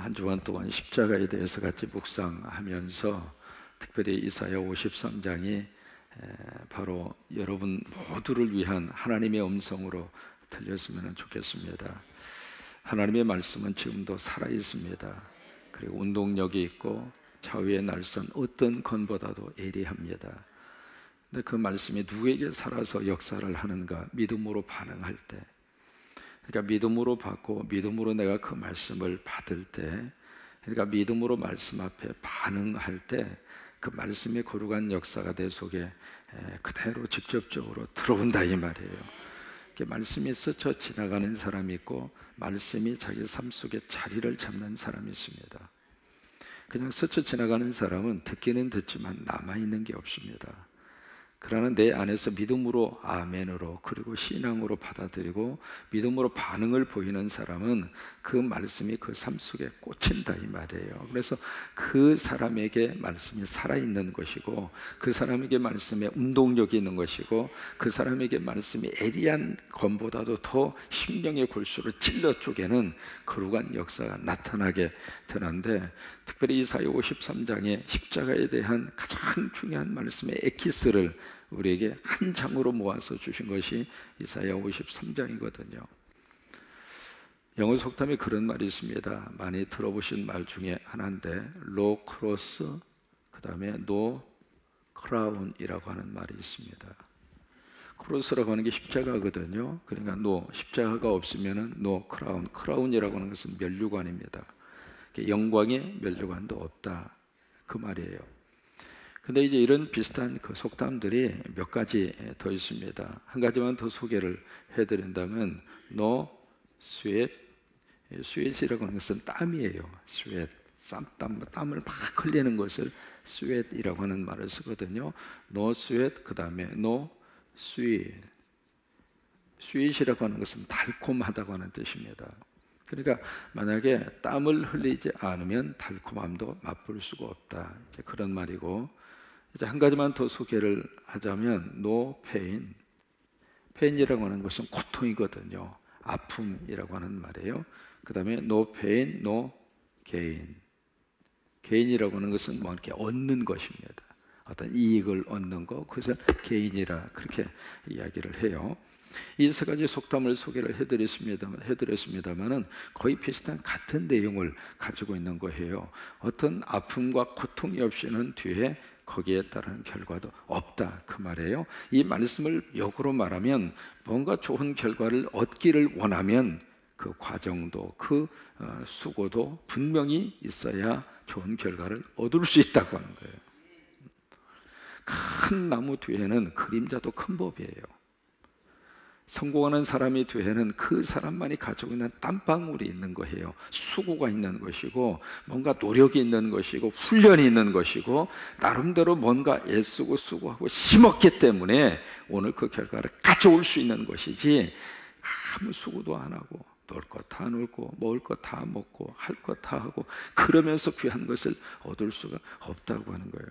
한 주간 동안 십자가에 대해서 같이 묵상하면서 특별히 이사야 53장이 바로 여러분 모두를 위한 하나님의 음성으로 들렸으면 좋겠습니다. 하나님의 말씀은 지금도 살아있습니다. 그리고 운동력이 있고 좌우의 날선 어떤 건보다도 예리합니다. 근데 그 말씀이 누구에게 살아서 역사를 하는가? 믿음으로 반응할 때, 그러니까 믿음으로 받고 믿음으로 내가 그 말씀을 받을 때, 그러니까 믿음으로 말씀 앞에 반응할 때 그 말씀의 거룩한 역사가 내 속에 그대로 직접적으로 들어온다 이 말이에요. 말씀이 스쳐 지나가는 사람이 있고 말씀이 자기 삶 속에 자리를 잡는 사람이 있습니다. 그냥 스쳐 지나가는 사람은 듣기는 듣지만 남아있는 게 없습니다. 그러나 내 안에서 믿음으로 아멘으로 그리고 신앙으로 받아들이고 믿음으로 반응을 보이는 사람은 그 말씀이 그 삶 속에 꽂힌다 이 말이에요. 그래서 그 사람에게 말씀이 살아있는 것이고 그 사람에게 말씀에 운동력이 있는 것이고 그 사람에게 말씀이 예리한 것보다도 더 심령의 골수를 찔러 쪼개는 거룩한 역사가 나타나게 되는데, 특별히 이사야 53장의 십자가에 대한 가장 중요한 말씀의 엑기스를 우리에게 한 장으로 모아서 주신 것이 이사야 53장이거든요. 영어 속담에 그런 말이 있습니다. 많이 들어보신 말 중에 하나인데 no cross, 그 다음에 no crown이라고 하는 말이 있습니다. 크로스라고 하는 게 십자가거든요. 그러니까 no, 십자가가 없으면 no crown, crown이라고 하는 것은 면류관입니다. 영광의 면류관도 없다 그 말이에요. 근데 이제 이런 비슷한 그 속담들이 몇 가지 더 있습니다. 한 가지만 더 소개를 해드린다면 no sweat, sweat이라고 하는 것은 땀이에요. sweat, 땀을 막 흘리는 것을 sweat이라고 하는 말을 쓰거든요. no sweat, 그 다음에 no sweet, sweet이라고 하는 것은 달콤하다고 하는 뜻입니다. 그러니까 만약에 땀을 흘리지 않으면 달콤함도 맛볼 수가 없다, 이제 그런 말이고, 이제 한 가지만 더 소개를 하자면 no pain, pain이라고 하는 것은 고통이거든요. 아픔이라고 하는 말이에요. 그 다음에 no pain, no gain, gain이라고 하는 것은 뭐 이렇게 얻는 것입니다. 어떤 이익을 얻는 것, 그것을 gain이라 그렇게 이야기를 해요. 이 세 가지 속담을 소개를 해드렸습니다만은 거의 비슷한 같은 내용을 가지고 있는 거예요. 어떤 아픔과 고통이 없이는 뒤에 거기에 따른 결과도 없다 그 말이에요. 이 말씀을 역으로 말하면 뭔가 좋은 결과를 얻기를 원하면 그 과정도 그 수고도 분명히 있어야 좋은 결과를 얻을 수 있다고 하는 거예요. 큰 나무 뒤에는 그림자도 큰 법이에요. 성공하는 사람이 뒤에는 그 사람만이 가지고 있는 땀방울이 있는 거예요. 수고가 있는 것이고 뭔가 노력이 있는 것이고 훈련이 있는 것이고 나름대로 뭔가 애쓰고 수고하고 힘었기 때문에 오늘 그 결과를 가져올 수 있는 것이지, 아무 수고도 안 하고 놀 것 다 놀고 먹을 것 다 먹고 할 것 다 하고 그러면서 귀한 것을 얻을 수가 없다고 하는 거예요.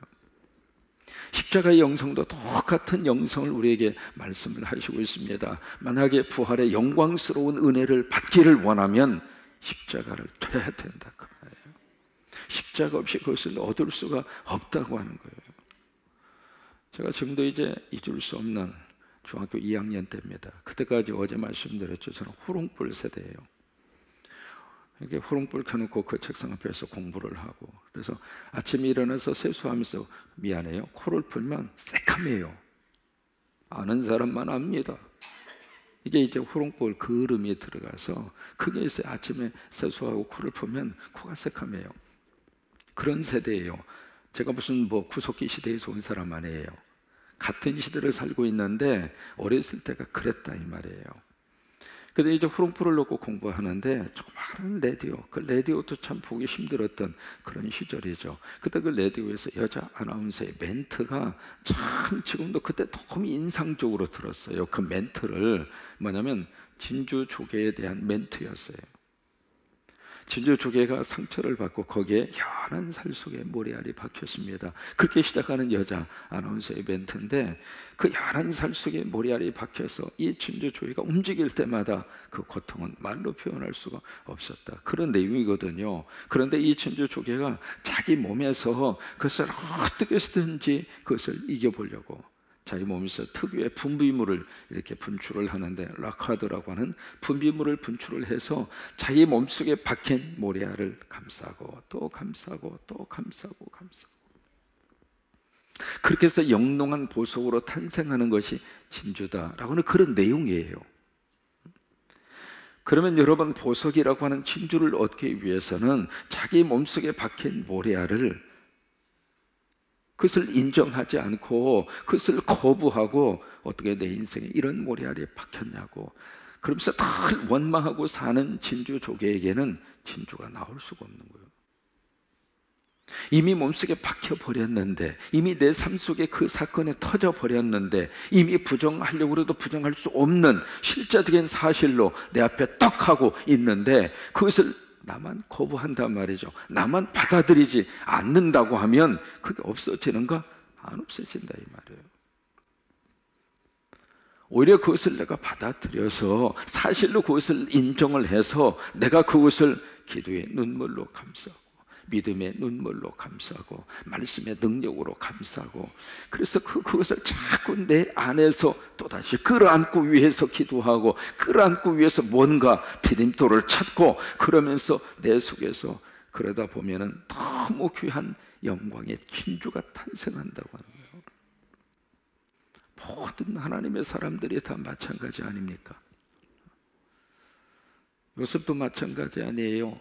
십자가의 영성도 똑같은 영성을 우리에게 말씀을 하시고 있습니다. 만약에 부활의 영광스러운 은혜를 받기를 원하면 십자가를 져야 된다 그 말이에요. 십자가 없이 그것을 얻을 수가 없다고 하는 거예요. 제가 지금도 이제 잊을 수 없는 중학교 2학년 때입니다. 그때까지 어제 말씀드렸죠. 저는 호롱불 세대예요. 이렇게 호롱불 켜놓고 그 책상 앞에서 공부를 하고, 그래서 아침에 일어나서 세수하면서 미안해요, 코를 풀면 새카매요. 아는 사람만 압니다. 이게 이제 호롱불 그을음이 들어가서 그게 있어요. 아침에 세수하고 코를 풀면 코가 새카매요. 그런 세대예요. 제가 무슨 뭐 구석기 시대에서 온 사람 아니에요. 같은 시대를 살고 있는데 어렸을 때가 그랬다 이 말이에요. 근데 이제 호롱불을 놓고 공부하는데 조그마한 라디오, 그 라디오도 참 보기 힘들었던 그런 시절이죠. 그때 그 라디오에서 여자 아나운서의 멘트가 참 지금도 그때 너무 인상적으로 들었어요. 그 멘트를 뭐냐면 진주 조개에 대한 멘트였어요. 진주조개가 상처를 받고 거기에 연한 살 속에 모래알이 박혔습니다. 그렇게 시작하는 여자 아나운서의 멘트인데, 그 연한 살 속에 모래알이 박혀서 이 진주조개가 움직일 때마다 그 고통은 말로 표현할 수가 없었다, 그런 내용이거든요. 그런데 이 진주조개가 자기 몸에서 그것을 어떻게 해서든지 그것을 이겨보려고 자기 몸에서 특유의 분비물을 이렇게 분출을 하는데, 라카드라고 하는 분비물을 분출을 해서 자기 몸속에 박힌 모래알을 감싸고 또 감싸고 또 감싸고 감싸고, 그렇게 해서 영롱한 보석으로 탄생하는 것이 진주다라고 하는 그런 내용이에요. 그러면 여러분, 보석이라고 하는 진주를 얻기 위해서는 자기 몸속에 박힌 모래알을, 그것을 인정하지 않고 그것을 거부하고 어떻게 내 인생에 이런 모래알이 박혔냐고 그러면서 다 원망하고 사는 진주조개에게는 진주가 나올 수가 없는 거예요. 이미 몸속에 박혀버렸는데, 이미 내 삶 속에 그 사건에 터져버렸는데, 이미 부정하려고 해도 부정할 수 없는 실제적인 사실로 내 앞에 떡 하고 있는데, 그것을 나만 거부한단 말이죠. 나만 받아들이지 않는다고 하면 그게 없어지는가? 안 없어진다 이 말이에요. 오히려 그것을 내가 받아들여서 사실로 그것을 인정을 해서 내가 그것을 기도의 눈물로 감싸고, 믿음의 눈물로 감싸고, 말씀의 능력으로 감싸고, 그래서 그것을 자꾸 내 안에서 또다시 끌어안고 위해서 기도하고, 끌어안고 위해서 뭔가 디딤돌을 찾고, 그러면서 내 속에서 그러다 보면은 너무 귀한 영광의 진주가 탄생한다고 하는 거예요. 모든 하나님의 사람들이 다 마찬가지 아닙니까? 요셉도 마찬가지 아니에요.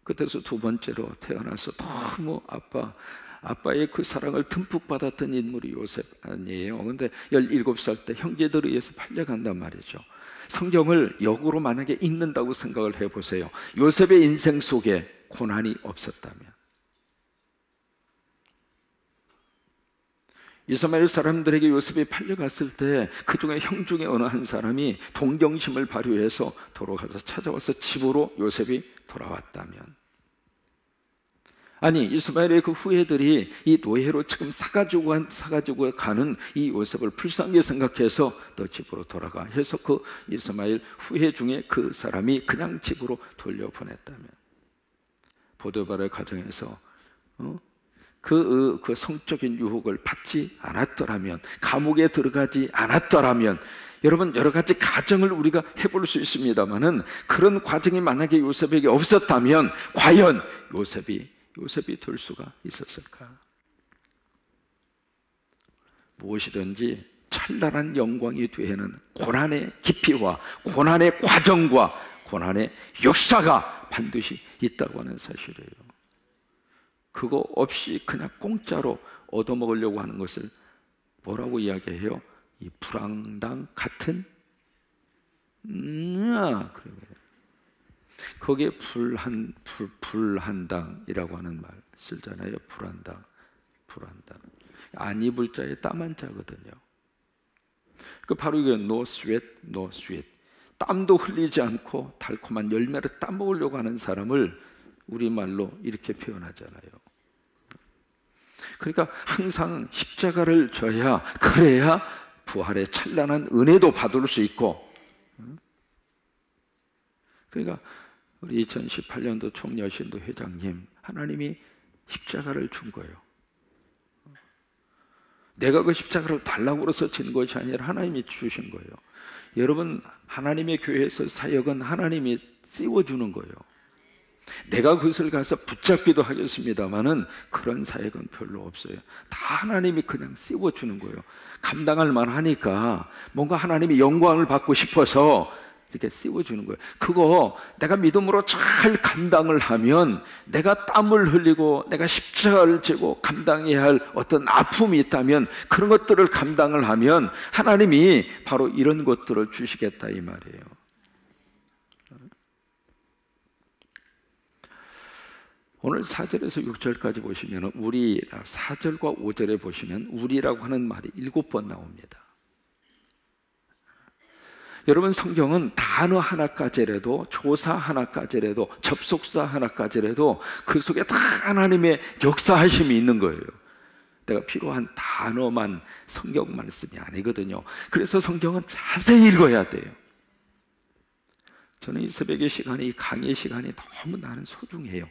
그때서 두 번째로 태어나서 너무 아빠의 그 사랑을 듬뿍 받았던 인물이 요셉 아니에요. 그런데 17살 때 형제들에 의해서 팔려간단 말이죠. 성경을 역으로 만약에 읽는다고 생각을 해보세요. 요셉의 인생 속에 고난이 없었다면, 이스마엘 사람들에게 요셉이 팔려갔을 때 그 중에 형 중에 어느 한 사람이 동정심을 발휘해서 돌아가서 찾아와서 집으로 요셉이 돌아왔다면, 아니 이스마엘의 그 후예들이 이 노예로 지금 사가지고 가는 이 요셉을 불쌍히 생각해서 너 집으로 돌아가 해서 그 이스마엘 후예 중에 그 사람이 그냥 집으로 돌려보냈다면, 보디발의 가정에서 그 성적인 유혹을 받지 않았더라면, 감옥에 들어가지 않았더라면, 여러분 여러 가지 가정을 우리가 해볼 수 있습니다만은, 그런 과정이 만약에 요셉에게 없었다면 과연 요셉이 될 수가 있었을까? 무엇이든지 찬란한 영광이 되는 고난의 깊이와 고난의 과정과 고난의 역사가 반드시 있다고 하는 사실이에요. 그거 없이 그냥 공짜로 얻어먹으려고 하는 것을 뭐라고 이야기해요? 이 불황당 같은 거기에 불한당이라고 하는 말 쓰잖아요. 불한당. 안 입을 자에 땀 한 자거든요. 그 바로 이게 no sweat, no sweat. 땀도 흘리지 않고 달콤한 열매를 따먹으려고 하는 사람을 우리말로 이렇게 표현하잖아요. 그러니까 항상 십자가를 져야, 그래야 부활의 찬란한 은혜도 받을 수 있고, 그러니까 우리 2018년도 총여신도 회장님, 하나님이 십자가를 준 거예요. 내가 그 십자가를 달라고 그래서 진 것이 아니라 하나님이 주신 거예요. 여러분, 하나님의 교회에서 사역은 하나님이 씌워주는 거예요. 내가 그것을 가서 붙잡기도 하겠습니다마는 그런 사역은 별로 없어요. 다 하나님이 그냥 씌워주는 거예요. 감당할 만하니까 뭔가 하나님이 영광을 받고 싶어서 이렇게 씌워주는 거예요. 그거 내가 믿음으로 잘 감당을 하면, 내가 땀을 흘리고 내가 십자가를 지고 감당해야 할 어떤 아픔이 있다면 그런 것들을 감당을 하면 하나님이 바로 이런 것들을 주시겠다 이 말이에요. 오늘 4절에서 6절까지 보시면 우리, 4절과 5절에 보시면 우리라고 하는 말이 7번 나옵니다. 여러분, 성경은 단어 하나까지라도, 조사 하나까지라도, 접속사 하나까지라도 그 속에 다 하나님의 역사하심이 있는 거예요. 내가 필요한 단어만 성경 말씀이 아니거든요. 그래서 성경은 자세히 읽어야 돼요. 저는 이 새벽의 시간이, 이 강의 시간이 너무 나는 소중해요.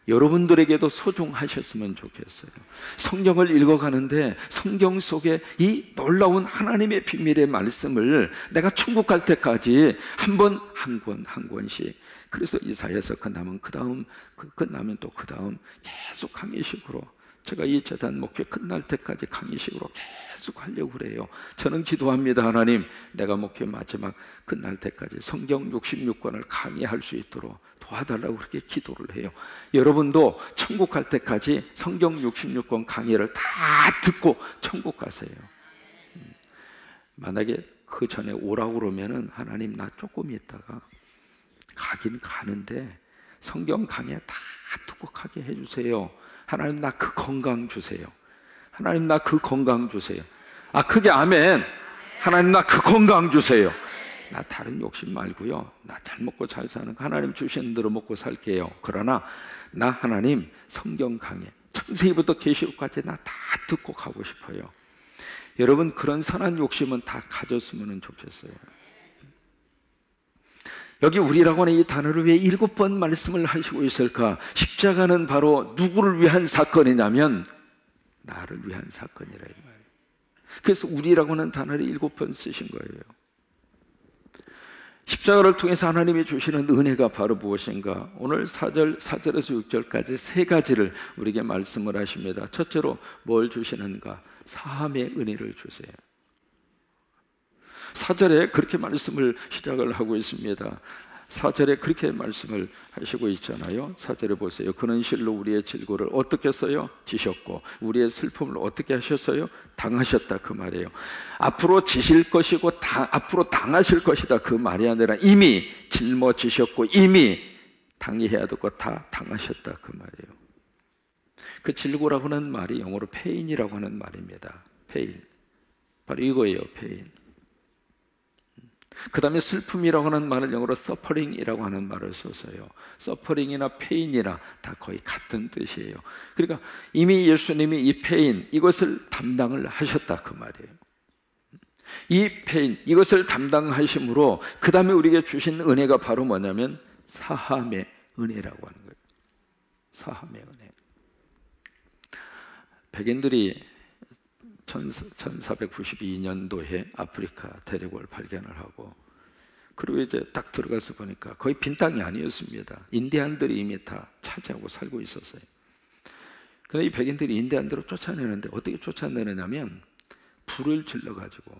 여러분들에게도 소중하셨으면 좋겠어요. 성경을 읽어가는데 성경 속에 이 놀라운 하나님의 비밀의 말씀을 내가 천국 갈 때까지 한 권씩, 그래서 이사야서 끝나면 끝나면 또 그 다음 계속 강의식으로, 제가 이 재단 목회 끝날 때까지 강의식으로 계속 하려고 그래요. 저는 기도합니다. 하나님, 내가 목회 마지막 끝날 때까지 성경 66권을 강의할 수 있도록 도와달라고 그렇게 기도를 해요. 여러분도 천국 갈 때까지 성경 66권 강의를 다 듣고 천국 가세요. 만약에 그 전에 오라고 그러면은, 하나님 나 조금 있다가 가긴 가는데 성경 강의 다 듣고 가게 해주세요. 하나님 나 그 건강 주세요. 하나님 나 그 건강 주세요. 크게 아멘. 하나님 나 그 건강 주세요. 나 다른 욕심 말고요, 나 잘 먹고 잘 사는 거 하나님 주시는 대로 먹고 살게요. 그러나 나 하나님 성경 강의 창세기부터 계시록까지 나 다 듣고 가고 싶어요. 여러분, 그런 선한 욕심은 다 가졌으면 좋겠어요. 여기 우리라고 하는 이 단어를 왜 7번 말씀을 하시고 있을까? 십자가는 바로 누구를 위한 사건이냐면 나를 위한 사건이라 이 말이에요. 그래서 우리라고 하는 단어를 7번 쓰신 거예요. 십자가를 통해서 하나님이 주시는 은혜가 바로 무엇인가? 오늘 4절에서 6절까지 세 가지를 우리에게 말씀을 하십니다. 첫째로 뭘 주시는가? 사함의 은혜를 주세요. 4절에 그렇게 말씀을 시작을 하고 있습니다. 4절에 그렇게 말씀을 하시고 있잖아요. 4절에 보세요. 그는 실로 우리의 질고를 어떻게 써요? 지셨고 우리의 슬픔을 어떻게 하셨어요? 당하셨다, 그 말이에요. 앞으로 지실 것이고 앞으로 당하실 것이다, 그 말이 아니라 이미 짊어지셨고 이미 당해야 될 것 다 당하셨다, 그 말이에요. 그 질고라고 하는 말이 영어로 페인이라고 하는 말입니다. 페인, 바로 이거예요. 페인. 그 다음에 슬픔이라고 하는 말을 영어로 suffering이라고 하는 말을 써서요. suffering이나 pain이나 다 거의 같은 뜻이에요. 그러니까 이미 예수님이 이 pain, 이것을 담당을 하셨다, 그 말이에요. 이 pain, 이것을 담당하심으로 그 다음에 우리에게 주신 은혜가 바로 뭐냐면 사함의 은혜라고 하는 거예요. 사함의 은혜. 백인들이 1492년도에 아프리카 대륙을 발견을 하고, 그리고 이제 딱 들어가서 보니까 거의 빈 땅이 아니었습니다. 인디안들이 이미 다 차지하고 살고 있었어요. 그런데 이 백인들이 인디안들을 쫓아내는데 어떻게 쫓아내느냐면 불을 질러가지고,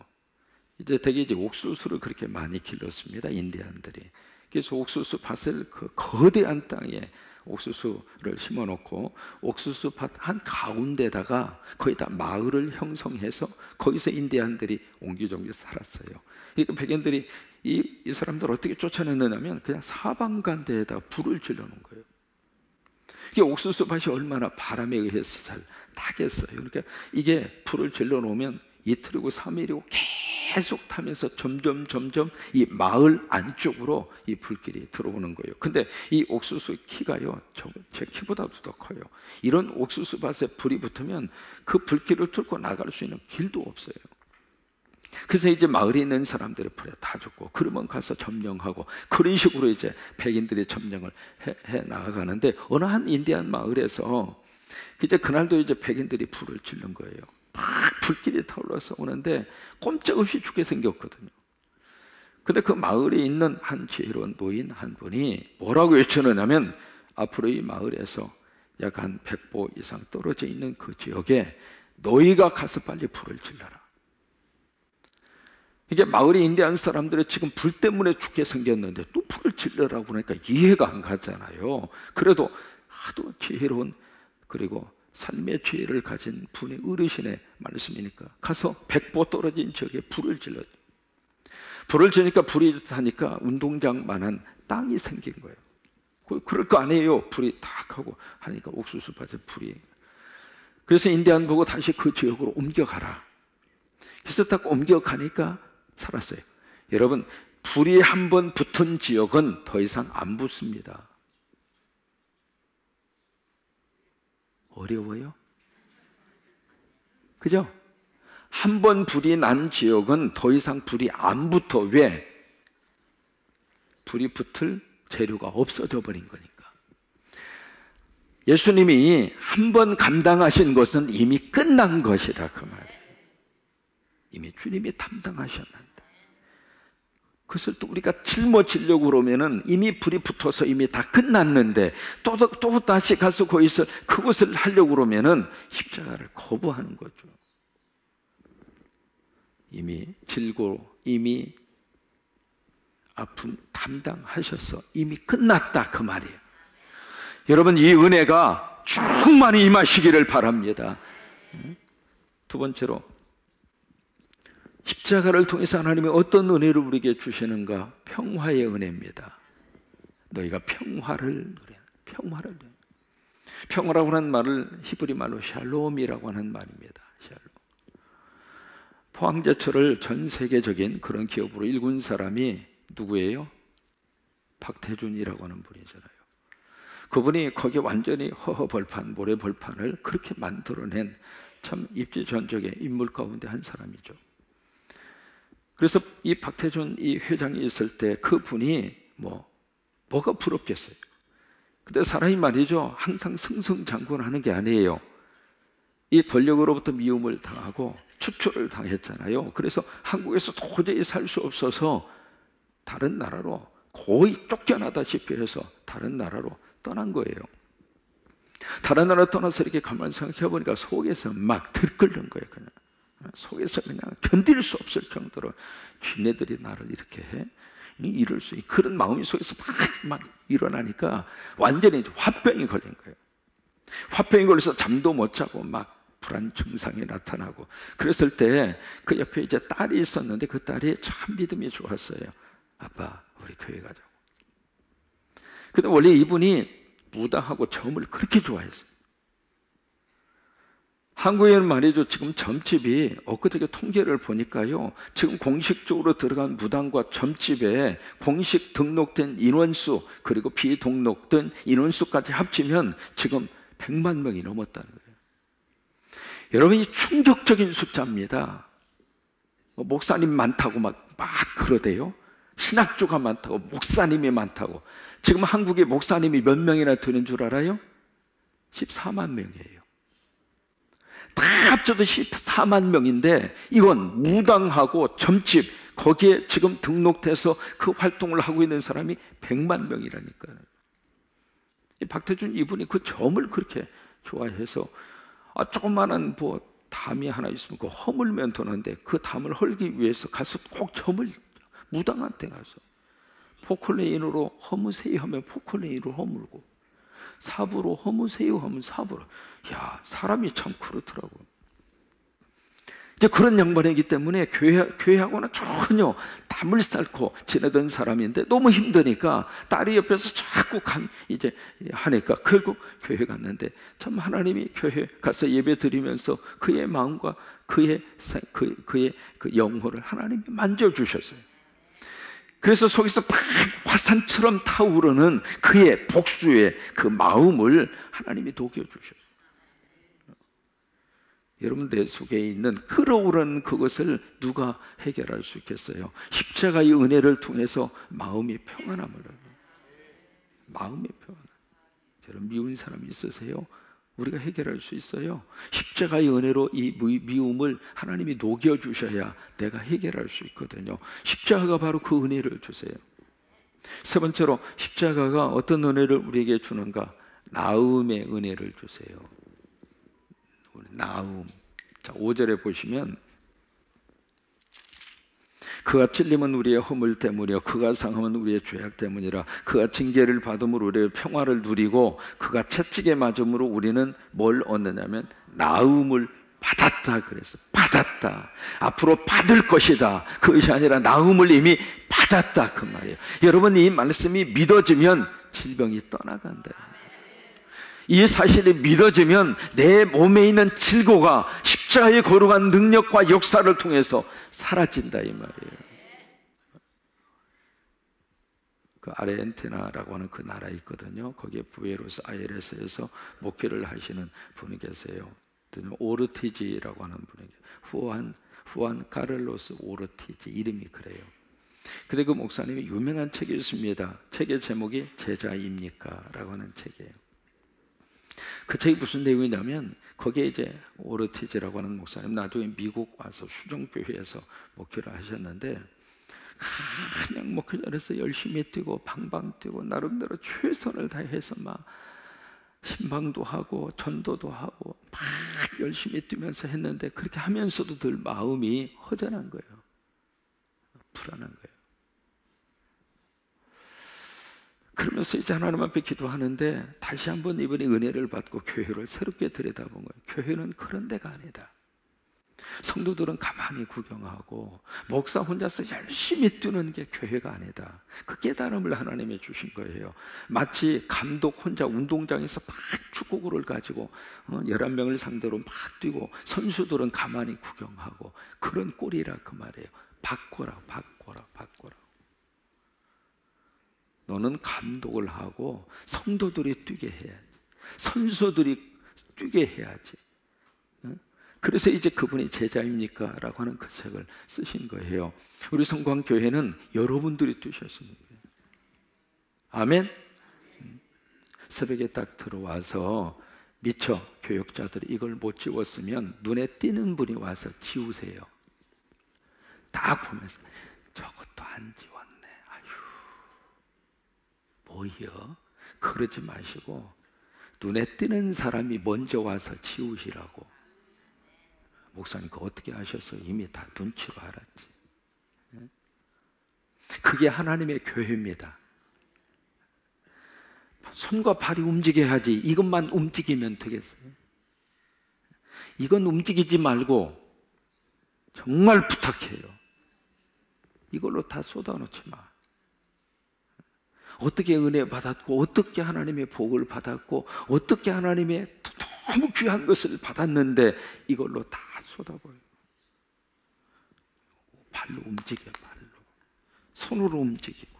이제 되게 이제 옥수수를 그렇게 많이 길렀습니다, 인디안들이. 그래서 옥수수 밭을 그 거대한 땅에 옥수수를 심어놓고 옥수수 밭 한 가운데다가 거의 다 마을을 형성해서 거기서 인디안들이 옹기종기 살았어요. 그러니까 백인들이 이 사람들 어떻게 쫓아냈느냐면 그냥 사방간대에다 불을 질러놓은 거예요. 이게 옥수수 밭이 얼마나 바람에 의해서 잘 타겠어요. 그러니까 이게 불을 질러놓으면 이틀이고 3일이고 계속 타면서 점점 이 마을 안쪽으로 이 불길이 들어오는 거예요. 근데 이 옥수수 키가요, 제 키보다도 더 커요. 이런 옥수수 밭에 불이 붙으면 그 불길을 뚫고 나갈 수 있는 길도 없어요. 그래서 이제 마을에 있는 사람들의 불에 다 죽고, 그러면 가서 점령하고, 그런 식으로 이제 백인들이 점령을 해 나가가는데, 어느 한 인디안 마을에서 이제 그날도 이제 백인들이 불을 지른 거예요. 막 불길이 타올라서 오는데 꼼짝없이 죽게 생겼거든요. 근데 그 마을에 있는 한 지혜로운 노인 한 분이 뭐라고 외쳐내냐면, 앞으로 이 마을에서 약 한 100보 이상 떨어져 있는 그 지역에 너희가 가서 빨리 불을 질러라. 이게 마을에 인디안 사람들이 지금 불 때문에 죽게 생겼는데 또 불을 질러라고 그러니까 이해가 안 가잖아요. 그래도 하도 지혜로운, 그리고 삶의 지혜를 가진 분의 어르신의 말씀이니까 가서 100보 떨어진 지역에 불을 질러요. 불을 지니까 불이 타니까 운동장만한 땅이 생긴 거예요. 그럴 거 아니에요. 불이 탁 하고 하니까 옥수수 밭에 불이. 그래서 인디안 보고 다시 그 지역으로 옮겨가라. 그래서 딱 옮겨가니까 살았어요. 여러분, 불이 한번 붙은 지역은 더 이상 안 붙습니다. 어려워요? 그죠? 한번 불이 난 지역은 더 이상 불이 안 붙어. 왜? 불이 붙을 재료가 없어져 버린 거니까. 예수님이 한번 감당하신 것은 이미 끝난 것이다, 그 말이에요. 이미 주님이 담당하셨는데, 그것을 또 우리가 짊어지려고 그러면은 이미 불이 붙어서 이미 다 끝났는데 또 다시 가서 거기서 그것을 하려고 그러면은 십자가를 거부하는 거죠. 이미 질고 이미 아픔 담당하셔서 이미 끝났다, 그 말이에요. 여러분, 이 은혜가 충만히 임하시기를 바랍니다. 두 번째로, 십자가를 통해서 하나님이 어떤 은혜를 우리에게 주시는가? 평화의 은혜입니다. 너희가 평화를 누려. 평화라고 하는 말을 히브리 말로 샬롬이라고 하는 말입니다. 샬롬. 포항제철을 전 세계적인 그런 기업으로 일군 사람이 누구예요? 박태준이라고 하는 분이잖아요. 그분이 거기에 완전히 허허벌판, 모래벌판을 그렇게 만들어낸 참 입지전적의 인물 가운데 한 사람이죠. 그래서 이 박태준 이 회장이 있을 때 그분이 뭐가 부럽겠어요. 근데 사람이 말이죠, 항상 승승장구하는 게 아니에요. 이 권력으로부터 미움을 당하고 추출을 당했잖아요. 그래서 한국에서 도저히 살 수 없어서 다른 나라로 거의 쫓겨나다시피 해서 다른 나라로 떠난 거예요. 다른 나라 떠나서 이렇게 가만히 생각해 보니까 속에서 막 들끓는 거예요. 그냥 속에서 그냥 견딜 수 없을 정도로 쥐네들이 나를 이렇게 해? 이럴 수 있는 그런 마음이 속에서 막 일어나니까 완전히 화병이 걸린 거예요. 화병이 걸려서 잠도 못 자고 막 불안 증상이 나타나고 그랬을 때 그 옆에 이제 딸이 있었는데 그 딸이 참 믿음이 좋았어요. 아빠, 우리 교회 가자고. 근데 원래 이분이 무당하고 점을 그렇게 좋아했어요. 한국에는 말이죠, 지금 점집이 엊그저께 통계를 보니까요, 지금 공식적으로 들어간 무당과 점집에 공식 등록된 인원수 그리고 비등록된 인원수까지 합치면 지금 100만 명이 넘었다는 거예요. 여러분, 이 충격적인 숫자입니다. 목사님 많다고 막 그러대요. 신학주가 많다고, 목사님이 많다고. 지금 한국에 목사님이 몇 명이나 되는 줄 알아요? 14만 명이에요. 다 합쳐도 14만 명인데 이건 무당하고 점집 거기에 지금 등록돼서 그 활동을 하고 있는 사람이 100만 명이라니까요. 박태준 이분이 그 점을 그렇게 좋아해서 조그마한 담이 하나 있으면 그 허물면 되는데 그 담을 헐기 위해서 가서 꼭 점을 무당한테 가서 포클레인으로 허무세요 하면 포클레인으로 허물고 삽으로 허무세요 하면 삽으로. 야, 사람이 참 그렇더라고요. 이제 그런 양반이기 때문에 교회하고는 전혀 담을 쌓고 지내던 사람인데 너무 힘드니까 딸이 옆에서 자꾸 이제 하니까 결국 교회 갔는데 참 하나님이 교회 가서 예배 드리면서 그의 마음과 그의 그 영혼을 하나님이 만져주셨어요. 그래서 속에서 막 화산처럼 타오르는 그의 복수의 그 마음을 하나님이 녹여주셨어요. 여러분, 내 속에 있는 끓어오르는 그것을 누가 해결할 수 있겠어요? 십자가의 은혜를 통해서 마음이 평안함을 얻어요. 마음의 평안. 여러분, 미운 사람이 있으세요? 우리가 해결할 수 있어요. 십자가의 은혜로 이 미움을 하나님이 녹여주셔야 내가 해결할 수 있거든요. 십자가가 바로 그 은혜를 주세요. 세 번째로, 십자가가 어떤 은혜를 우리에게 주는가? 나음의 은혜를 주세요. 나음. 자, 5절에 보시면 그가 찔림은 우리의 허물 때문이요 그가 상함은 우리의 죄악 때문이라. 그가 징계를 받음으로 우리의 평화를 누리고 그가 채찍에 맞음으로 우리는 뭘 얻느냐면 나음을 받았다. 그래서 받았다. 앞으로 받을 것이다. 그것이 아니라 나음을 이미 받았다, 그 말이에요. 여러분, 이 말씀이 믿어지면 질병이 떠나간다. 이 사실이 믿어지면 내 몸에 있는 질고가 십자가의 거룩한 능력과 역사를 통해서 사라진다, 이 말이에요. 그 아르헨티나라고 하는 그 나라에 있거든요. 거기에 부에노스 아이레스에서 목회를 하시는 분이 계세요. 오르티지라고 하는 분이, 후안 카를로스 오르티지, 이름이 그래요. 근데 그 목사님이 유명한 책이 있습니다. 책의 제목이 제자입니까? 라고 하는 책이에요. 그 책이 무슨 내용이냐면, 거기에 이제 오르티지라고 하는 목사님, 나중에 미국 와서 수정교회에서 목회를 하셨는데, 그냥 목회 잘해서 열심히 뛰고 방방 뛰고 나름대로 최선을 다해서 막 신방도 하고 전도도 하고 막 열심히 뛰면서 했는데, 그렇게 하면서도 늘 마음이 허전한 거예요. 불안한 거예요. 그러면서 이제 하나님 앞에 기도하는데, 다시 한번 이번에 은혜를 받고 교회를 새롭게 들여다본 거예요. 교회는 그런 데가 아니다. 성도들은 가만히 구경하고 목사 혼자서 열심히 뛰는 게 교회가 아니다. 그 깨달음을 하나님이 주신 거예요. 마치 감독 혼자 운동장에서 막 축구공을 가지고 11명을 상대로 막 뛰고, 선수들은 가만히 구경하고, 그런 꼴이라 그 말이에요. 바꿔라. 너는 감독을 하고 성도들이 뛰게 해야지, 선수들이 뛰게 해야지. 그래서 이제 그분이 제자입니까? 라고 하는 그 책을 쓰신 거예요. 우리 성광교회는 여러분들이 뛰셨습니다. 아멘? 새벽에 딱 들어와서 미처 교역자들이 이걸 못 지웠으면 눈에 띄는 분이 와서 지우세요. 딱 보면서 저것도 안 지웠네. 아휴, 뭐여? 그러지 마시고 눈에 띄는 사람이 먼저 와서 지우시라고. 목사님 그거 어떻게 하셨어요? 이미 다 눈치로 알았지. 그게 하나님의 교회입니다. 손과 발이 움직여야지 이것만 움직이면 되겠어요? 이건 움직이지 말고 정말 부탁해요. 이걸로 다 쏟아놓지 마. 어떻게 은혜 받았고, 어떻게 하나님의 복을 받았고, 어떻게 하나님의 너무 귀한 것을 받았는데 이걸로 다 쏟아버려. 발로 움직여, 발로. 손으로 움직이고.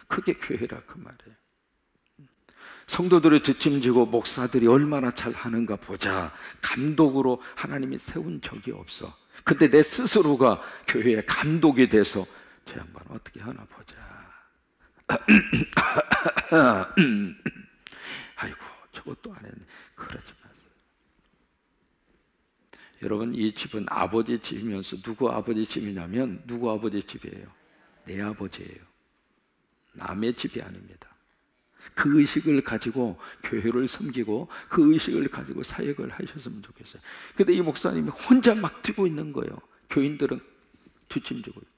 그게 교회라 그 말이에요. 성도들이 뒷짐지고 목사들이 얼마나 잘하는가 보자. 감독으로 하나님이 세운 적이 없어. 근데 내 스스로가 교회의 감독이 돼서 저 양반 어떻게 하나 보자. 아이고 저것도 안 했네. 그러지 마세요. 여러분, 이 집은 아버지 집이면서 누구 아버지 집이냐면, 누구 아버지 집이에요? 내 아버지예요. 남의 집이 아닙니다. 그 의식을 가지고 교회를 섬기고 그 의식을 가지고 사역을 하셨으면 좋겠어요. 근데 이 목사님이 혼자 막 뛰고 있는 거예요. 교인들은 뒷짐지고 있고.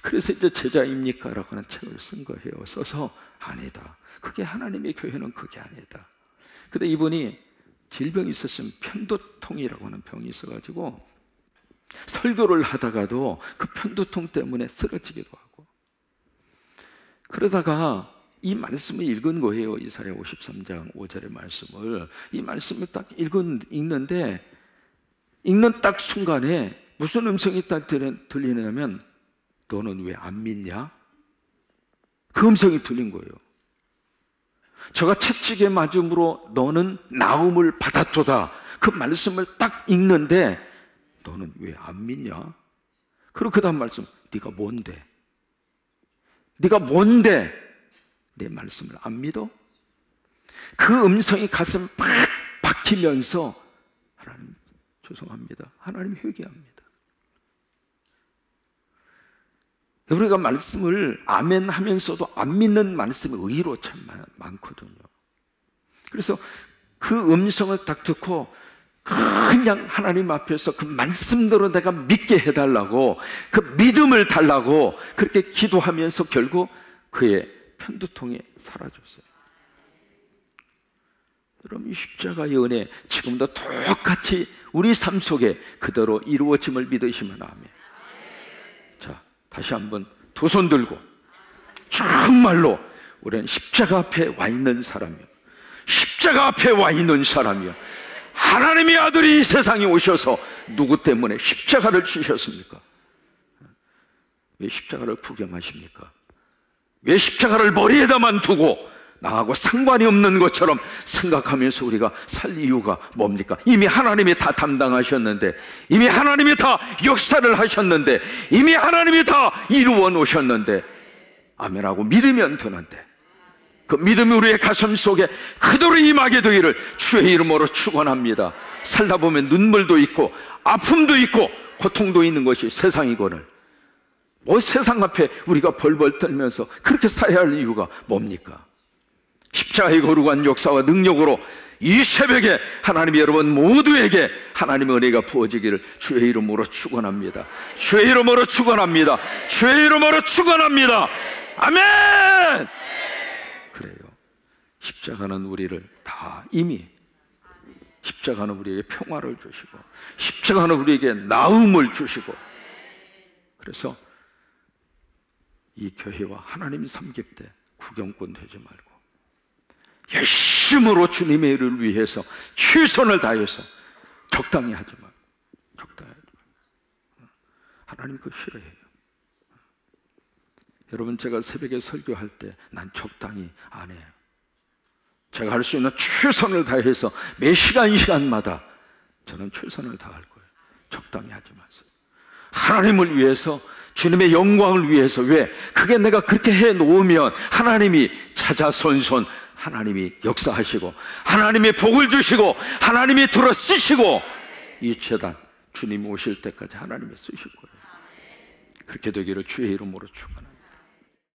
그래서 이제 제자입니까? 라고 하는 책을 쓴 거예요. 써서 아니다. 그게 하나님의 교회는 그게 아니다. 근데 이분이 질병이 있었으면 편두통이라고 하는 병이 있어가지고 설교를 하다가도 그 편두통 때문에 쓰러지기도 하고, 그러다가 이 말씀을 읽은 거예요. 이사야 53장 5절의 말씀을. 이 말씀을 딱 읽는데, 읽는 딱 순간에 무슨 음성이 딱 들리냐면, 너는 왜 안 믿냐? 그 음성이 들린 거예요. 저가 채찍에 맞음으로 너는 나음을 받았도다. 그 말씀을 딱 읽는데, 너는 왜 안 믿냐? 그리고 그 다음 말씀, 네가 뭔데? 네가 뭔데 내 말씀을 안 믿어? 그 음성이 가슴 팍 박히면서, 하나님 죄송합니다, 하나님 회개합니다. 우리가 말씀을 아멘 하면서도 안 믿는 말씀이 의외로 참 많거든요. 그래서 그 음성을 딱 듣고 그냥 하나님 앞에서 그 말씀대로 내가 믿게 해달라고, 그 믿음을 달라고 그렇게 기도하면서 결국 그의 편두통이 사라졌어요. 여러분, 이 십자가의 은혜 지금도 똑같이 우리 삶 속에 그대로 이루어짐을 믿으시면 아멘. 자, 다시 한번 두 손 들고 정말로 우리는 십자가 앞에 와 있는 사람이요, 십자가 앞에 와 있는 사람이요, 하나님의 아들이 이 세상에 오셔서 누구 때문에 십자가를 지셨습니까? 왜 십자가를 구경하십니까? 왜 십자가를 머리에다만 두고 나하고 상관이 없는 것처럼 생각하면서 우리가 살 이유가 뭡니까? 이미 하나님이 다 담당하셨는데, 이미 하나님이 다 역사를 하셨는데, 이미 하나님이 다 이루어 놓으셨는데, 아멘하고 믿으면 되는데, 그 믿음이 우리의 가슴 속에 그대로 임하게 되기를 주의 이름으로 축원합니다. 살다 보면 눈물도 있고 아픔도 있고 고통도 있는 것이 세상이거늘 뭐 세상 앞에 우리가 벌벌 떨면서 그렇게 살아야 할 이유가 뭡니까? 십자가의 거룩한 역사와 능력으로 이 새벽에 하나님이 여러분 모두에게 하나님의 은혜가 부어지기를 주의 이름으로 축원합니다. 주의 이름으로 축원합니다. 주의 이름으로 축원합니다. 아멘. 그래요. 십자가는 우리를 다 이미, 십자가는 우리에게 평화를 주시고, 십자가는 우리에게 나음을 주시고, 그래서 이 교회와 하나님이 섬길 때 구경꾼 되지 말고 열심으로 주님의 일을 위해서 최선을 다해서 적당히 하지 말고, 적당히 하지 말고. 하나님 그거 싫어해요. 여러분, 제가 새벽에 설교할 때 난 적당히 안 해요. 제가 할 수 있는 최선을 다해서 매 시간마다 저는 최선을 다할 거예요. 적당히 하지 마세요. 하나님을 위해서, 주님의 영광을 위해서. 왜? 그게 내가 그렇게 해놓으면 하나님이 찾아손손 하나님이 역사하시고 하나님의 복을 주시고 하나님이 들어 쓰시고 이 재단 주님 오실 때까지 하나님이 쓰실 거예요. 그렇게 되기를 주의 이름으로 축원합니다.